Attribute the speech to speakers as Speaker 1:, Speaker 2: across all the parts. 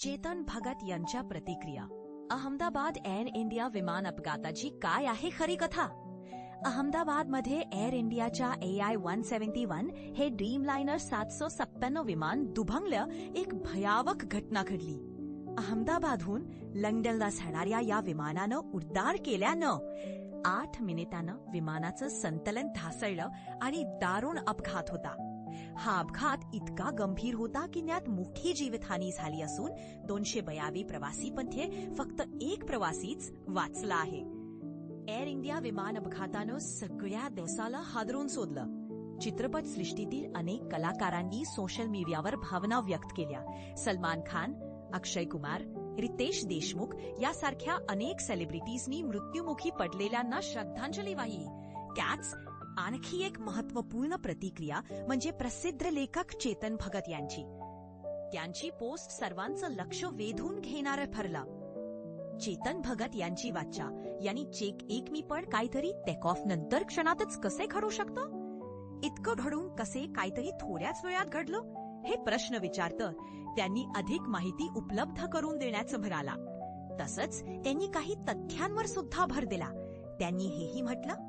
Speaker 1: चेतन भगत यांच्या प्रतिक्रिया. Ahmedabad air India विमान अपघाताची काय आहे खरी कथा? अहमदाबादमध्ये एअर इंडियाच्या AI-171 हे ड्रीमलाइनर 797 विमान दुभंगलं एक भयावक घटना घडली. अहमदाबादहून लंडनला जाणाऱ्या या विमानानं उड्डाण केल्यानं 8 मिनिटांनं विमानाचं संतलन ढासळलं आणि दारुण अपघात होता. हा अपघात इतका गंभीर होता की त्यात मोठी जीवितहानी झाली असून 242 प्रवासीमध्ये फक्त एक प्रवासीच वाचला आहे. एअर इंडिया विमान अपघातानं सगळ्या देशाला हादरून सोडलं. चित्रपट सृष्टीतील अनेक कलाकारांनी सोशल मीडियावर भावना व्यक्त केल्या. सलमान खान, अक्षय कुमार, रितेश देशमुख यासारख्या अनेक सेलिब्रिटीजनी मृत्युमुखी पडलेल्यांना श्रद्धांजली वाहिली. त्याच आणखी एक महत्वपूर्ण प्रतिक्रिया म्हणजे प्रसिद्ध लेखक चेतन भगत यांची. त्यांची पोस्ट सर्वांचं लक्ष वेधून घेणारं ठरलं. चेतन भगत यांची वाचा यांनी चेक एक मी पण काहीतरी टेक ऑफ नंतर क्षणातच कसे घडू शकतं? इतकं घडून कसे काहीतरी थोड्याच वेळात घडलं? हे प्रश्न विचारतं त्यांनी अधिक माहिती उपलब्ध करून देण्याचं म्हणाला. तसंच त्यांनी काही तथ्यांवर सुद्धा भर दिला. त्यांनी हेही म्हटलं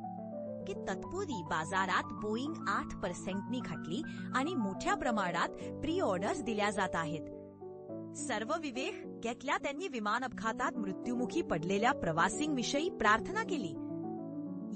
Speaker 1: की तत्पूर्वी बाजारात बोईंग 8% घटली आणि मोठ्या प्रमाणात प्री ऑर्डर्स दिल्या जात आहेत. सर्व विवेक घेतल्या त्यांनी विमान अपघातात मृत्युमुखी पडलेल्या प्रवासींविषयी प्रार्थना केली.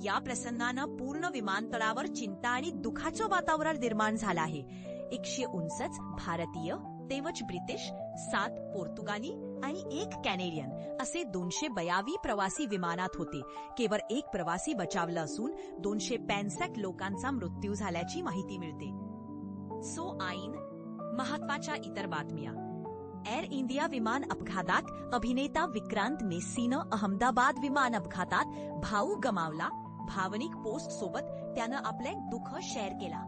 Speaker 1: या प्रसंगानं पूर्ण विमानतळावर चिंता आणि दुःखाचं वातावरण निर्माण झालं आहे. 159 भारतीय, तेवच ब्रिटिश, 7 पोर्तुगाली आणि 1 कॅनेडियन असे 242 प्रवासी विमानात होते. केवळ एक प्रवासी बचावला असून 265 लोकांचा मृत्यू झाल्याची माहिती मिळते. महत्वाच्या इतर बातम्या. एअर इंडिया विमान अपघातात अभिनेता विक्रांत मेस्सीनं अहमदाबाद विमान अपघातात भाऊ गमावला. भावनिक पोस्ट सोबत त्यानं आपले दुःख शेअर केला.